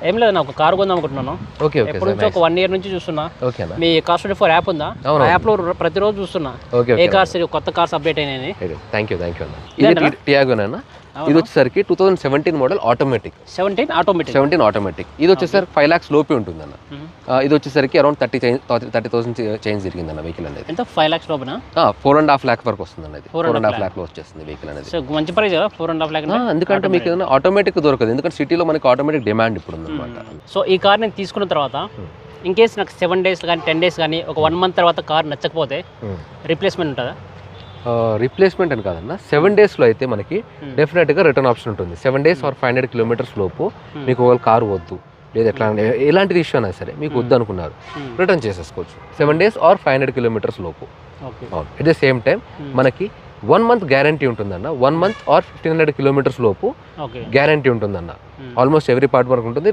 ఏం లేదు, నాకు కారు కొందాం అనుకుంటున్నాను. ఓకే ఓకే ఎప్పటి నుంచి ఒక 1 year నుంచి చూస్తున్నా. ఓకేనా. మీ Cars24 యాప్ ఉందా? ఆ యాప్లో ప్రతిరోజు చూస్తున్నా ఏ కార్స్ కొత్త కార్స్ అప్డేట్ అయినాయి. థ్యాంక్ యూ అన్న. ఇది టియాగోనా. ఇది వచ్చేసరికి 2017 మోడల్ ఆటోమేటిక్. 17 ఆటోమేటిక్. ఇది వచ్చేసరికి 5 lakhs లోపే ఉంటుందన్న. ఇది వచ్చేసరికి అరౌండ్ 30,000 చేంజ్ జరిగిందన్న వెహికల్ అనేది. ఎంత 5 lakhs లోపల 4.5 lakh వరకు వస్తుంది అన్నది. 4.5 lakh లో వచ్చేస్తుంది వెహికల్ అనేది. సో మంచి ప్రైస్ కదా 4.5 lakh. ఎందుకంటే మీకు ఏదైనా ఆటోమేటిక్ దొరకదు, ఎందుకంటే సిటీలో మనకి ఆటోమేటిక్ డిమాండ్ ఇప్పుడు ఉందన్నమాట. సో ఈ కార్ నేను తీసుకున్న తర్వాత ఇన్ కేస్ నాకు 7 days కానీ 10 days కానీ ఒక 1 month తర్వాత కార్ నచ్చకపోతే రీప్లేస్మెంట్ ఉంటుందా? రీప్లేస్మెంట్ అని కాదన్న, 7 daysలో అయితే మనకి డెఫినెట్గా రిటర్న్ ఆప్షన్ ఉంటుంది. 7 days ఆర్ 500 kilometers లోపు మీకు ఒకవేళ కారు వద్దు లేదా ఎట్లా ఎలాంటిది ఇష్యూ అయినా సరే మీకు వద్దు అనుకున్నారు రిటర్న్ చేసేసుకోవచ్చు 7 days ఆర్ 500 kilometers లోపు. అవును. ఎట్ ద సేమ్ టైం మనకి 1 month గ్యారంటీ ఉంటుందన్న. 1 month ఆర్ 1500 kilometers లోపు గ్యారంటీ ఉంటుందన్న. ఆల్మోస్ట్ ఎవ్రీ పార్ట్ వరకు ఉంటుంది.